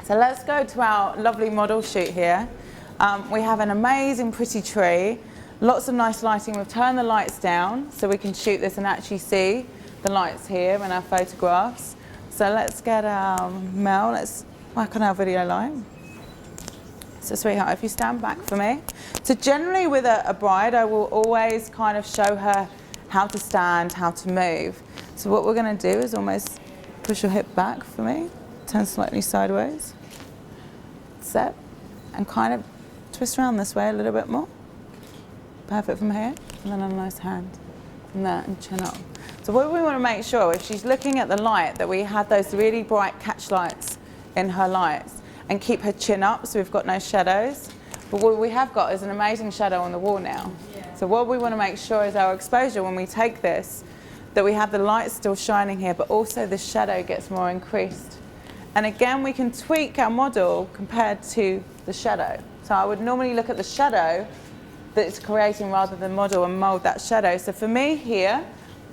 So let's go to our lovely model shoot here. We have an amazing pretty tree, lots of nice lighting. We've turned the lights down so we can shoot this and actually see the lights here in our photographs. So let's get Mel, let's work on our video line. So sweetheart, if you stand back for me. So generally with a bride, I will always kind of show her how to stand, how to move. So what we're going to do is almost push your hip back for me, turn slightly sideways, set, and kind of twist around this way a little bit more. Perfect from here, and then a nice hand from there and chin up. So what we want to make sure, if she's looking at the light, that we have those really bright catch lights in her lights and keep her chin up so we've got no shadows. But what we have got is an amazing shadow on the wall now. Yeah. So what we want to make sure is our exposure when we take this, that we have the light still shining here, but also the shadow gets more increased. And again, we can tweak our model compared to the shadow. So I would normally look at the shadow that it's creating rather than model and mold that shadow. So for me here,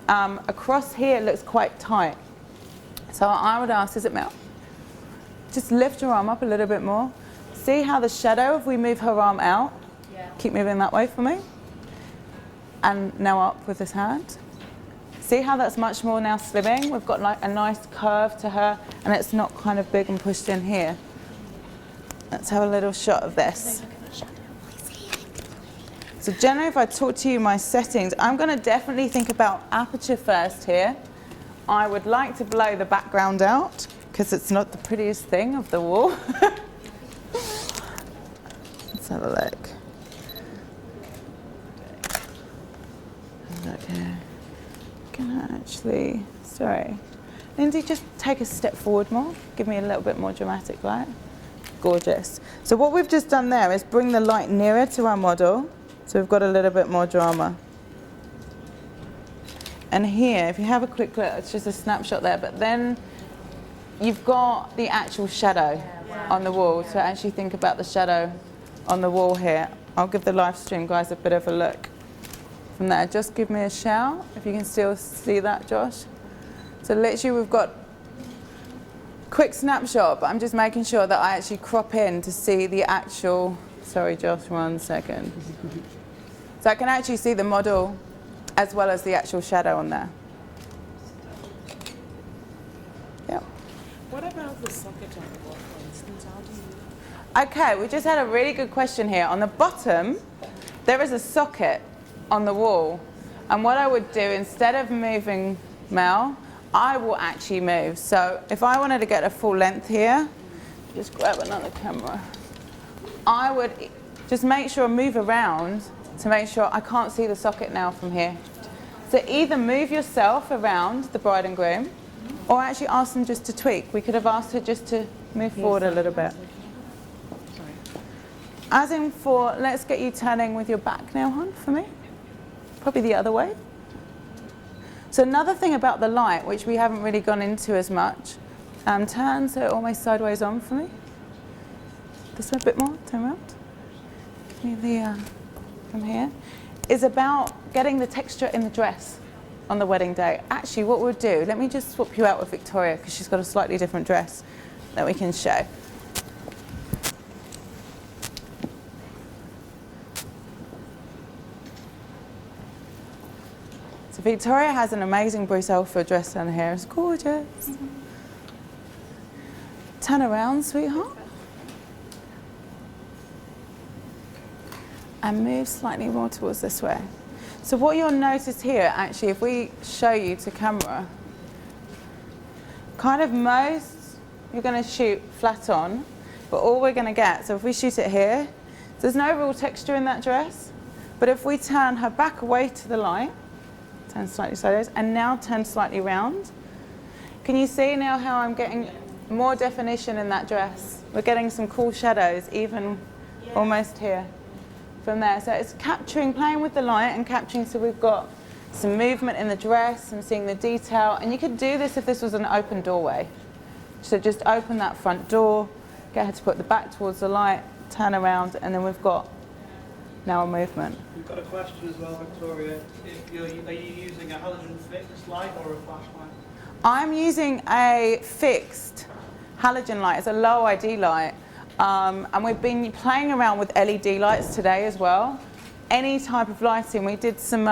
across here it looks quite tight. So I would ask, is it Mel? Just lift your arm up a little bit more. See how the shadow, if we move her arm out, keep moving that way for me. And now up with this hand. See how that's much more now slimming? We've got like a nice curve to her and it's not kind of big and pushed in here. Let's have a little shot of this. So generally if I talk to you my settings, I'm going to definitely think about aperture first here. I would like to blow the background out because it's not the prettiest thing of the wall. Let's have a look. Look here. Can I actually, sorry. Lindsay, just take a step forward more. Give me a little bit more dramatic light. Gorgeous. So what we've just done there is bring the light nearer to our model. So we've got a little bit more drama. And here, if you have a quick look, it's just a snapshot there, but then you've got the actual shadow on the wall. So actually think about the shadow on the wall here. I'll give the live stream guys a bit of a look from there. Just give me a shout if you can still see that, Josh. So literally we've got quick snapshot, but I'm just making sure that I actually crop in to see the actual, sorry Josh, 1 second. So I can actually see the model as well as the actual shadow on there. Yep. What about the socket on the wall, for instance? How do you... Okay, we just had a really good question here. On the bottom, there is a socket on the wall. And what I would do, instead of moving Mel, I will actually move. So if I wanted to get a full length here, just grab another camera. I would just make sure I move around to make sure I can't see the socket now from here. So either move yourself around the bride and groom, or actually ask them just to tweak. We could have asked her just to move forward a little bit. As in for, let's get you turning with your back now, hon, for me. Probably the other way. So another thing about the light, which we haven't really gone into as much, turn so almost sideways on for me. This way a bit more, turn around. Give me the, from here, is about getting the texture in the dress on the wedding day. Actually, what we'll do, let me just swap you out with Victoria because she's got a slightly different dress that we can show. So Victoria has an amazing Bruce Alford dress down here. It's gorgeous. Mm-hmm. Turn around, sweetheart. And move slightly more towards this way. So what you'll notice here, actually, if we show you to camera, kind of most, you're going to shoot flat on, but all we're going to get, so if we shoot it here, there's no real texture in that dress, but if we turn her back away to the light, turn slightly sideways, and now turn slightly round, can you see now how I'm getting more definition in that dress? We're getting some cool shadows, even almost here. From there, so it's capturing, playing with the light and capturing, so we've got some movement in the dress and seeing the detail. And you could do this if this was an open doorway. So just open that front door, get her to put the back towards the light, turn around, and then we've got now a movement. We've got a question as well, Victoria. Are you using a halogen fixed light or a flashlight? I'm using a fixed halogen light. It's a low ID light. And we've been playing around with LED lights today as well. Any type of lighting. We did some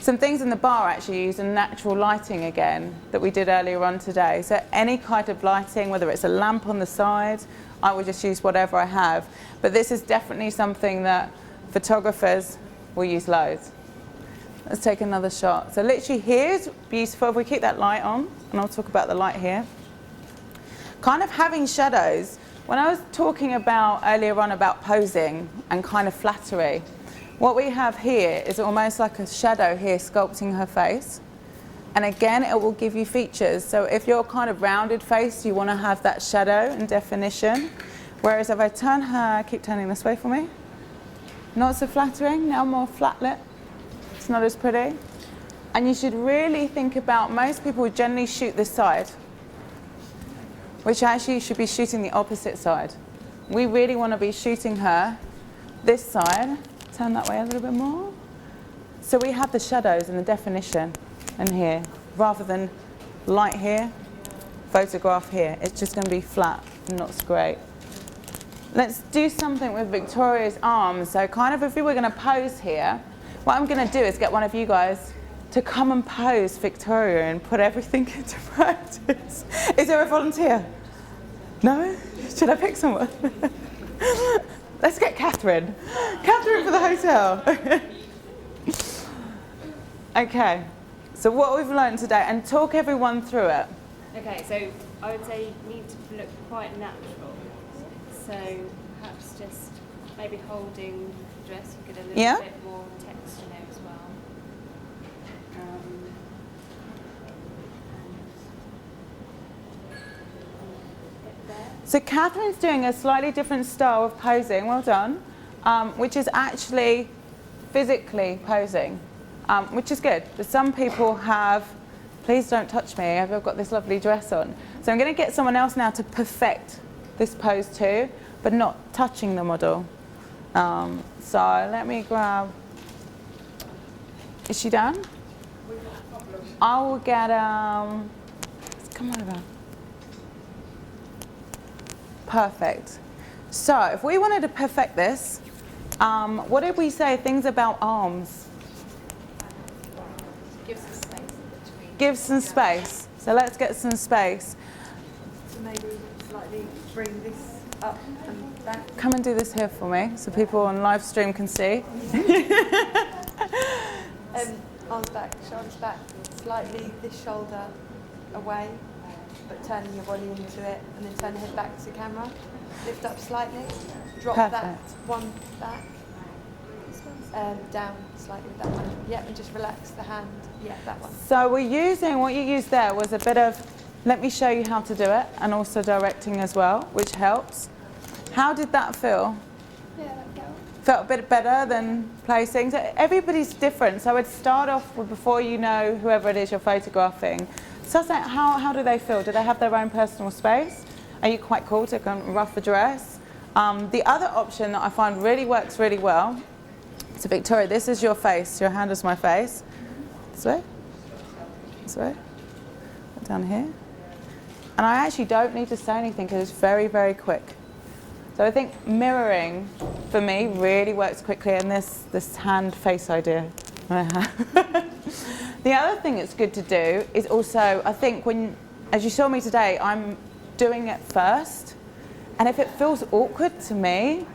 things in the bar actually using natural lighting again that we did earlier on today. So any kind of lighting, whether it's a lamp on the side, I would just use whatever I have. But this is definitely something that photographers will use loads. Let's take another shot. So literally here's beautiful. If we keep that light on, and I'll talk about the light here. Kind of having shadows. When I was talking about earlier on about posing and kind of flattery, what we have here is almost like a shadow here sculpting her face. And again, it will give you features. So if you're kind of rounded face, you want to have that shadow and definition. Whereas if I turn her, keep turning this way for me. Not so flattering, now more flat lip. It's not as pretty. And you should really think about, most people generally shoot this side, which actually you should be shooting the opposite side. We really want to be shooting her this side. Turn that way a little bit more. So we have the shadows and the definition in here, rather than light here, photograph here. It's just going to be flat and not so great. Let's do something with Victoria's arms. So kind of if we were going to pose here, what I'm going to do is get one of you guys to come and pose Victoria and put everything into practice. Is there a volunteer? No? Should I pick someone? Let's get Catherine. Catherine for the hotel. Okay, so what we've learned today, and talk everyone through it. Okay, so I would say you need to look quite natural. So perhaps just maybe holding the dress, you get a little bit more texture there as well. So Catherine's doing a slightly different style of posing, well done, which is actually physically posing, which is good. But some people have, please don't touch me, I've got this lovely dress on. So I'm going to get someone else now to perfect this pose too, but not touching the model. So let me grab, is she done? I will get, come over. Perfect. So if we wanted to perfect this, what did we say? Things about arms. Give some space in between. Give some space. So let's get some space. So maybe slightly bring this up and back. Come and do this here for me, so people on live stream can see. Arms back, shoulders back, slightly this shoulder away, but turning your body into it, and then turn the head back to the camera. Lift up slightly, drop that Perfect. one back, down slightly with that one. Yep, and just relax the hand. Yeah, that one. So we're using, what you used there was a bit of, let me show you how to do it, and also directing as well, which helps. How did that feel? Yeah, that felt. Felt a bit better than placing. So everybody's different. So I'd start off with, before you know whoever it is you're photographing. So how do they feel? Do they have their own personal space? Are you quite cool to kind of rough a dress? The other option that I find really works really well. So Victoria, this is your face. Your hand is my face. This way. This way. Down here. And I actually don't need to say anything because it's very, very quick. So I think mirroring, for me, really works quickly, and this hand-face idea I have. The other thing it's good to do is also, I think when, as you saw me today, I'm doing it first, and if it feels awkward to me,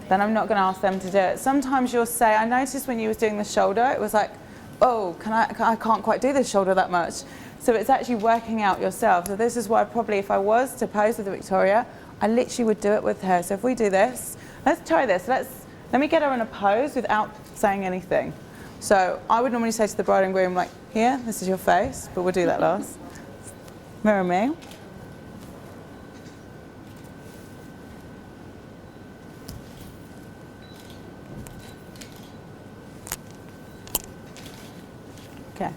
then I'm not going to ask them to do it. Sometimes you'll say, I noticed when you was doing the shoulder, it was like, oh, I can't quite do this shoulder that much. So it's actually working out yourself. So this is why probably if I was to pose with Victoria, I literally would do it with her. So if we do this, let's try this. Let me get her in a pose without saying anything. So I would normally say to the bride and groom, like, here, this is your face, but we'll do that last. Mirror me. Okay.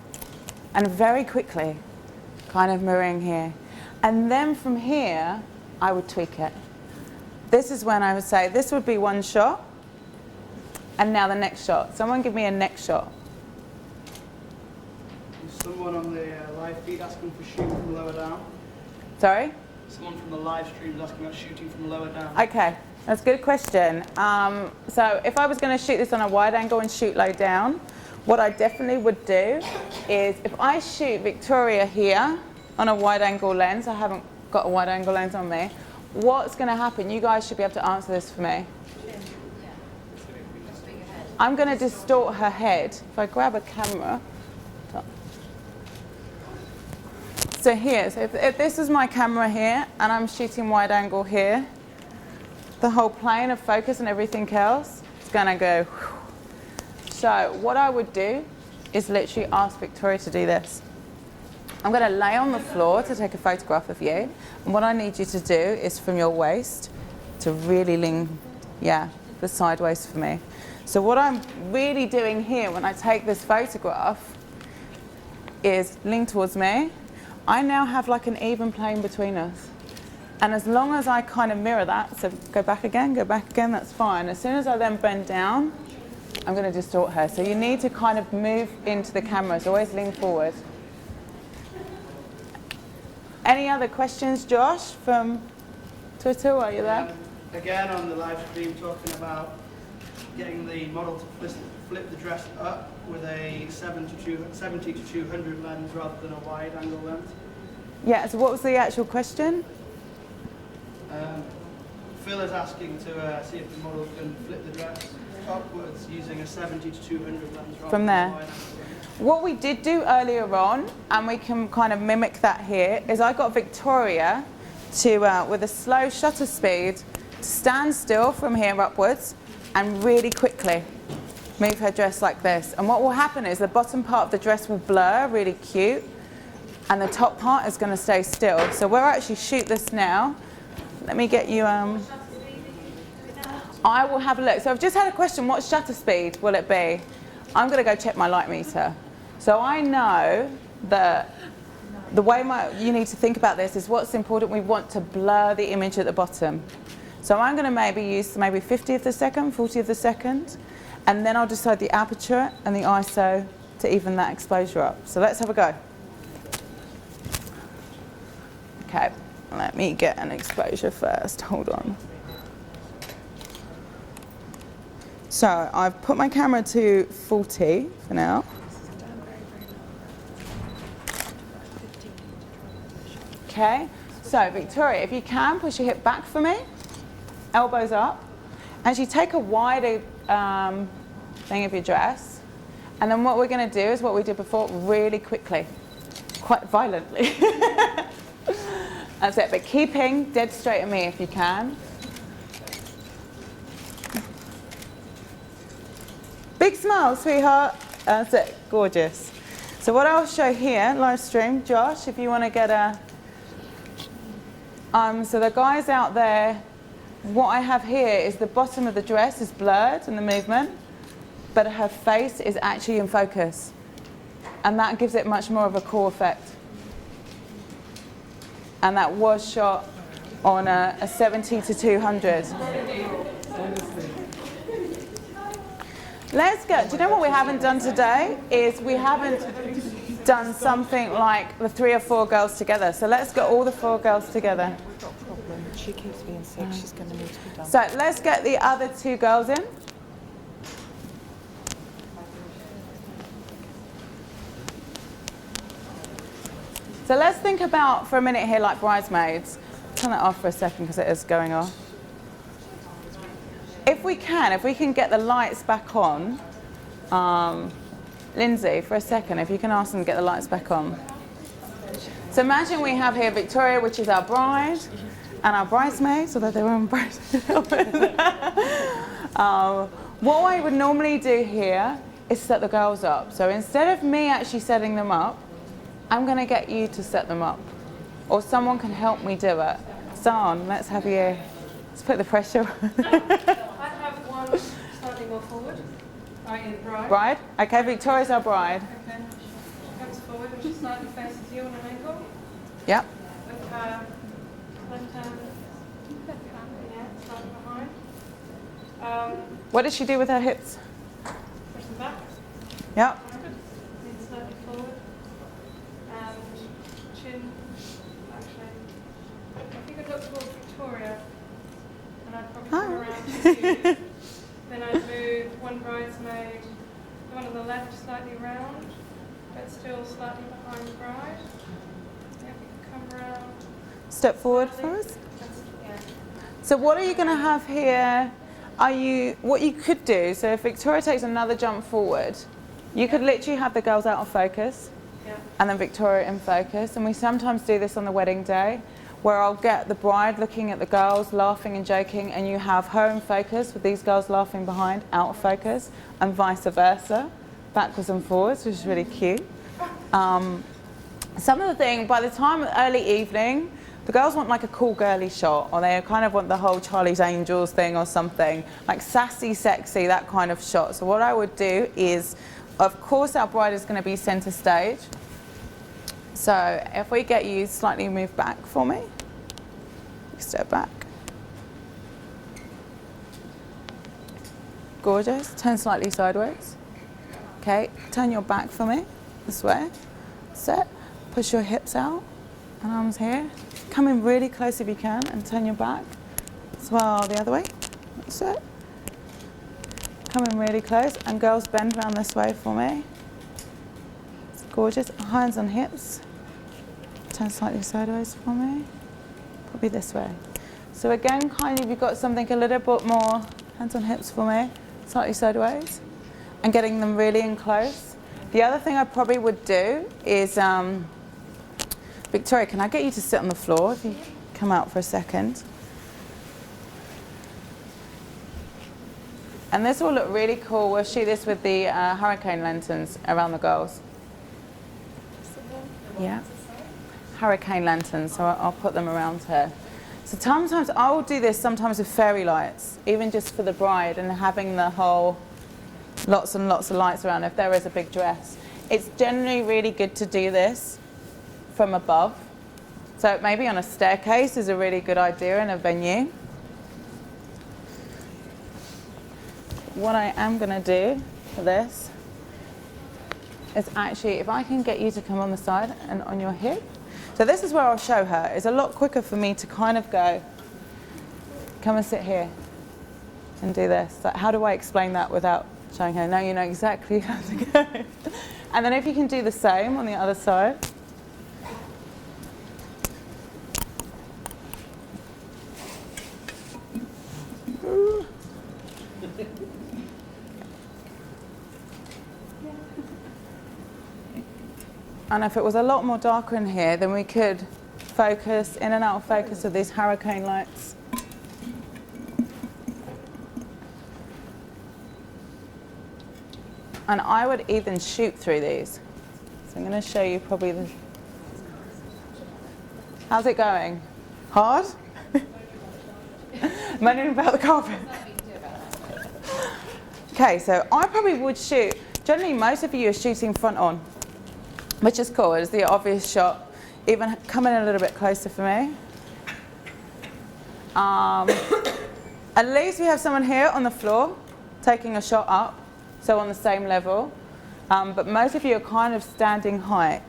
And very quickly, kind of mirroring here. And then from here, I would tweak it. This is when I would say, this would be one shot, and now the next shot. Someone give me a next shot. There's someone on the live feed asking for shoot from lower down. Sorry? someone from the live stream is asking about shooting from lower down. Okay, that's a good question. So if I was going to shoot this on a wide angle and shoot low down, what I definitely would do is if I shoot Victoria here on a wide angle lens, I haven't got a wide angle lens on me, what's going to happen? You guys should be able to answer this for me. I'm going to distort her head. If I grab a camera. So here, so if this is my camera here and I'm shooting wide angle here, the whole plane of focus and everything else is going to go. So what I would do is literally ask Victoria to do this. I'm going to lay on the floor to take a photograph of you. And what I need you to do is from your waist to really lean, the sideways for me. So what I'm really doing here when I take this photograph is lean towards me. I now have like an even plane between us. And as long as I kind of mirror that, so go back again, that's fine. As soon as I then bend down, I'm going to distort her. So you need to kind of move into the camera, so always lean forward. Any other questions, Josh, from Twitter? Are you there? Again, on the live stream, talking about getting the model to flip the dress up with a 70 to 200 lens rather than a wide angle lens. Yeah, so what was the actual question? Phil is asking to see if the model can flip the dress upwards using a 70 to 200 lens rather From than there. a wide angle lens. What we did do earlier on, and we can kind of mimic that here, is I got Victoria to, with a slow shutter speed, to stand still from here upwards and really quickly move her dress like this. And what will happen is the bottom part of the dress will blur, really cute, and the top part is going to stay still. So we'll actually shoot this now. Let me get you, I will have a look. So I've just had a question, what shutter speed will it be? I'm going to go check my light meter. So I know that the way you need to think about this is what's important. We want to blur the image at the bottom. So I'm going to maybe use 50 of the second, 40 of the second, and then I'll decide the aperture and the ISO to even that exposure up. So let's have a go. Okay, let me get an exposure first. Hold on. So I've put my camera to 40 for now. Okay, so Victoria, if you can, push your hip back for me. Elbows up. As you take a wider thing of your dress, and then what we're going to do is what we did before, really quickly, quite violently. That's it, but keeping dead straight at me if you can. Big smile, sweetheart. That's it, gorgeous. So what I'll show here, live stream, Josh, if you want to get a... so the guys out there, what I have here is the bottom of the dress is blurred in the movement, but her face is actually in focus. And that gives it much more of a cool effect. And that was shot on a 70 to 200. Let's go. Do you know what we haven't done today? Is we haven't done something like the 3 or 4 girls together. So let's get all the 4 girls together. She keeps being sick, she's going to need to be done. So let's get the other 2 girls in. So let's think about for a minute here like bridesmaids. Turn that off for a second because it is going off. If we can get the lights back on, Lindsay, for a second, if you can ask them to get the lights back on. So imagine we have here Victoria, which is our bride, and our bridesmaids, although they weren't bridesmaids. What I would normally do here is set the girls up. So instead of me actually setting them up, I'm going to get you to set them up. Or someone can help me do it. San, let's have you. Let's put the pressure on. I have one slightly more forward, i.e. the bride. Bride? Okay, Victoria's our bride. Okay. She comes forward and she slightly faces you on an angle. Yep. With her left hand, slightly behind. What does she do with her hips? Push them back. Yep. Lean slightly forward. And chin, actually, two. Then I'd move one bridesmaid, the one on the left slightly round, but still slightly behind the bride. Yeah, we can come round. Step forward for us. Yeah. So what are you going to have here? What you could do, so if Victoria takes another jump forward, you could literally have the girls out of focus and then Victoria in focus. And we sometimes do this on the wedding day, where I'll get the bride looking at the girls, laughing and joking, and you have her in focus with these girls laughing behind, out of focus, and vice versa, backwards and forwards, which is really cute. Some of the thing, by the time early evening, the girls want like a cool girly shot, or they kind of want the whole Charlie's Angels thing or something, like sassy, sexy, that kind of shot. So what I would do is, of course our bride is going to be center stage. So if we get you slightly moved back for me, step back. Gorgeous, turn slightly sideways. Okay, turn your back for me, this way. Set, push your hips out and arms here. Come in really close if you can and turn your back as well the other way. That's it. Come in really close and girls bend around this way for me. It's gorgeous. Hands on hips. Turn slightly sideways for me. Probably this way. So again, kind of you've got something a little bit more hands on hips for me, slightly sideways, and getting them really in close. The other thing I probably would do is Victoria, can I get you to sit on the floor if you come out for a second? And this will look really cool. We'll shoot this with the hurricane lanterns around the girls. Yeah, hurricane lanterns, so I'll put them around her. So sometimes I'll do this sometimes with fairy lights, even just for the bride, and having the whole lots and lots of lights around if there is a big dress. It's generally really good to do this from above. So maybe on a staircase is a really good idea in a venue. What I am going to do for this is actually, if I can get you to come on the side and on your hip. So this is where I'll show her. It's a lot quicker for me to kind of go, come and sit here and do this. Like, how do I explain that without showing her? No, you know exactly how to go. And then if you can do the same on the other side. And if it was a lot more darker in here, then we could focus, in and out of focus with these hurricane lights. And I would even shoot through these. So I'm going to show you probably the... How's it going? Hard? Moaning about the carpet. Okay, so I probably would shoot. Generally, most of you are shooting front on, which is cool. It's the obvious shot. Even come in a little bit closer for me. At least we have someone here on the floor taking a shot up, so on the same level. But most of you are kind of standing height.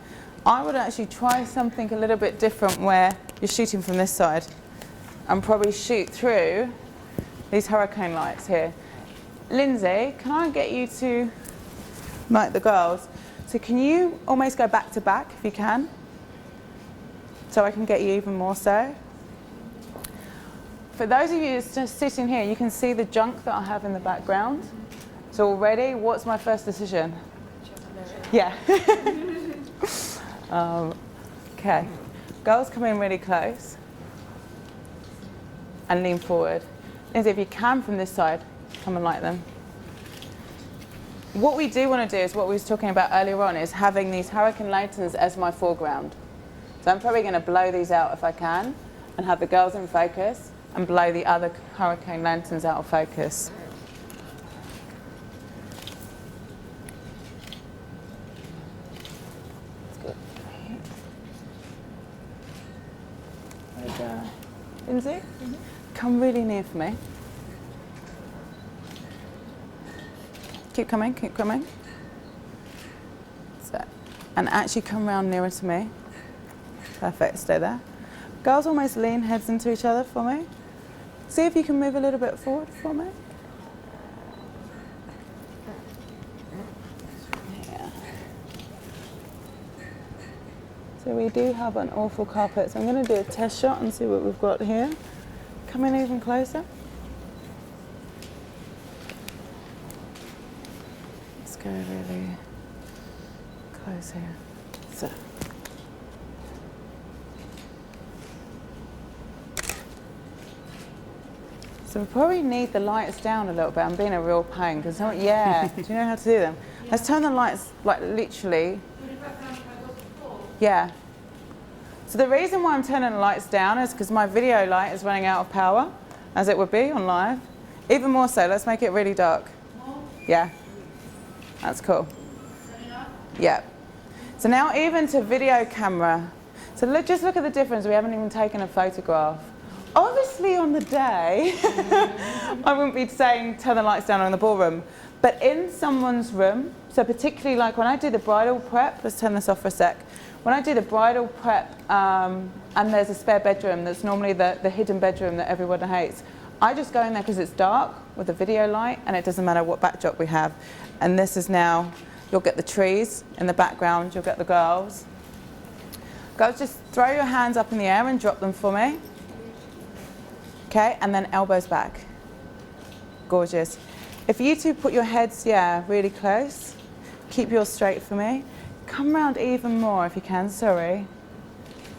I would actually try something a little bit different where you're shooting from this side and probably shoot through these hurricane lights here. Lindsay, can I get you to, like the girls, so can you almost go back to back if you can? So I can get you even more so. For those of you just sitting here, you can see the junk that I have in the background. So already, what's my first decision? Yeah. Okay. Girls come in really close and lean forward. Lindsay, if you can from this side, come and light them. What we do want to do is what we was talking about earlier on, is having these hurricane lanterns as my foreground. So I'm probably going to blow these out if I can and have the girls in focus and blow the other hurricane lanterns out of focus. That's good. There we go. Lindsay, come really near for me. Keep coming, keep coming. So, and actually come round nearer to me. Perfect, stay there. Girls almost lean heads into each other for me. See if you can move a little bit forward for me. Yeah. So we do have an awful carpet, so I'm going to do a test shot and see what we've got here. Come in even closer. Let's go really close here. So we probably need the lights down a little bit. I'm being a real pain because yeah, do you know how to do them? Let's turn the lights like literally. Yeah. So the reason why I'm turning the lights down is because my video light is running out of power, as it would be on live. Even more so, let's make it really dark. Yeah. That's cool. Yeah. So now even to video camera. So just look at the difference. We haven't even taken a photograph. Obviously on the day, I wouldn't be saying turn the lights down in the ballroom, but in someone's room, so particularly like when I do the bridal prep, let's turn this off for a sec. When I do the bridal prep and there's a spare bedroom that's normally the hidden bedroom that everyone hates, I just go in there because it's dark with a video light and it doesn't matter what backdrop we have. And this is now, you'll get the trees in the background, you'll get the girls. Girls, just throw your hands up in the air and drop them for me. Okay, and then elbows back. Gorgeous. If you two put your heads, really close. Keep yours straight for me. Come round even more if you can, sorry.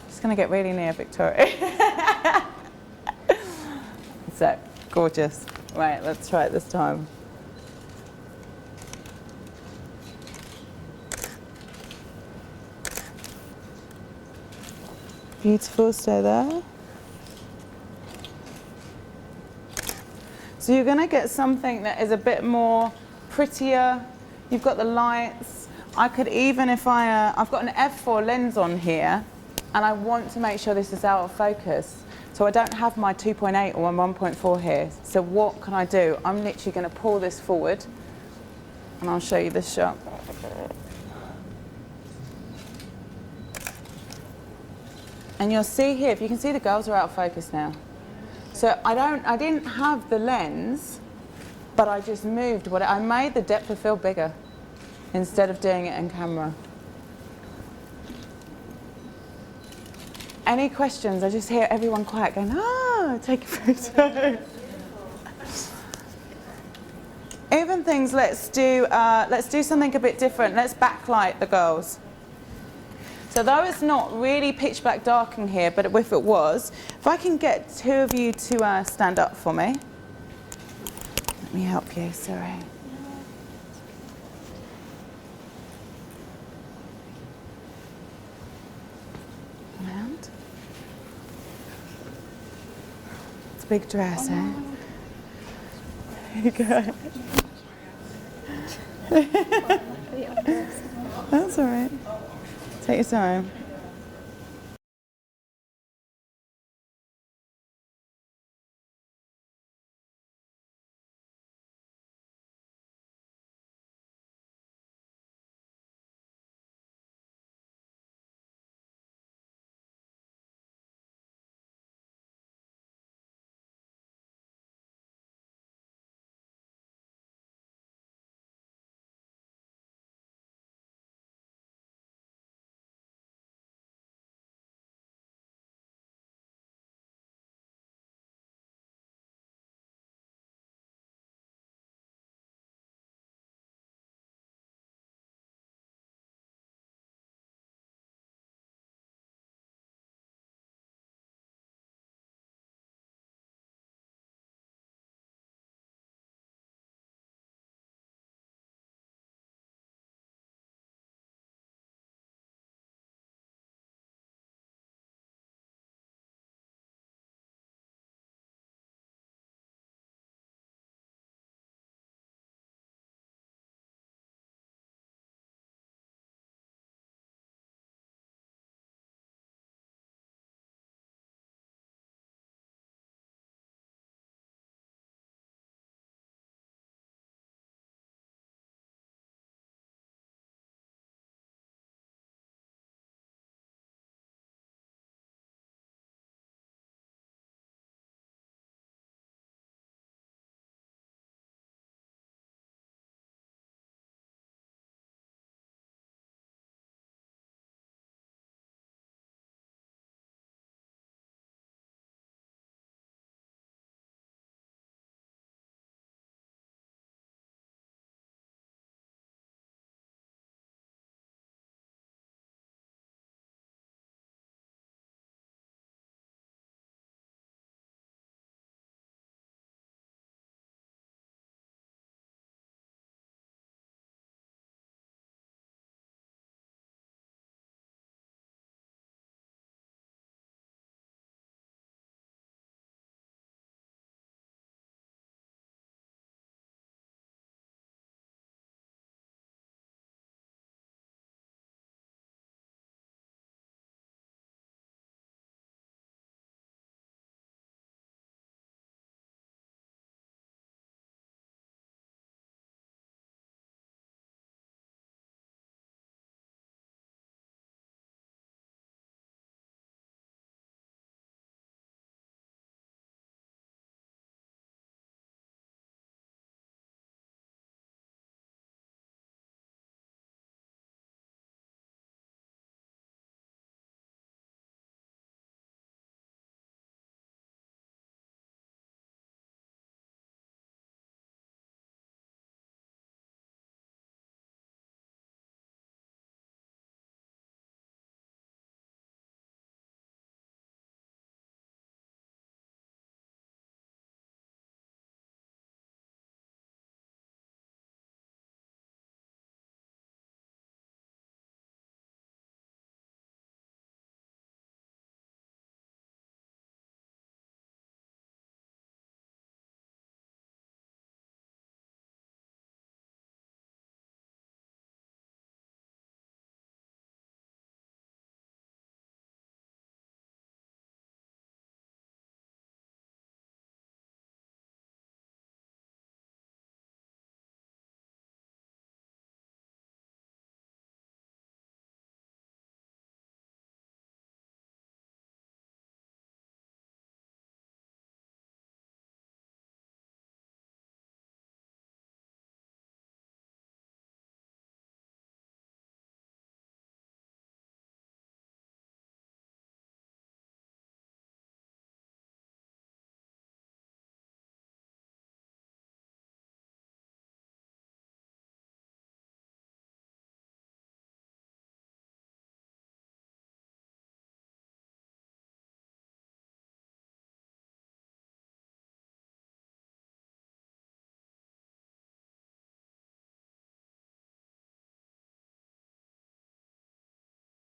Just gonna get really near Victoria. So, gorgeous. Right, let's try it this time. Beautiful, stay there. So you're going to get something that is a bit more prettier. You've got the lights. I could even, if I've got an f4 lens on here, and I want to make sure this is out of focus. So I don't have my 2.8 or my 1.4 here. So what can I do? I'm literally going to pull this forward, and I'll show you this shot. And you'll see here, if you can see, the girls are out of focus now. So I didn't have the lens, but I just moved I made the depth of field bigger instead of doing it in camera. Any questions? I just hear everyone quiet going, take a photo. Even things, let's do something a bit different. Let's backlight the girls. So though it's not really pitch black dark in here, but if it was, if I can get two of you to stand up for me. Let me help you, sorry. And it's a big dress, eh? There you go. That's all right. Take your time.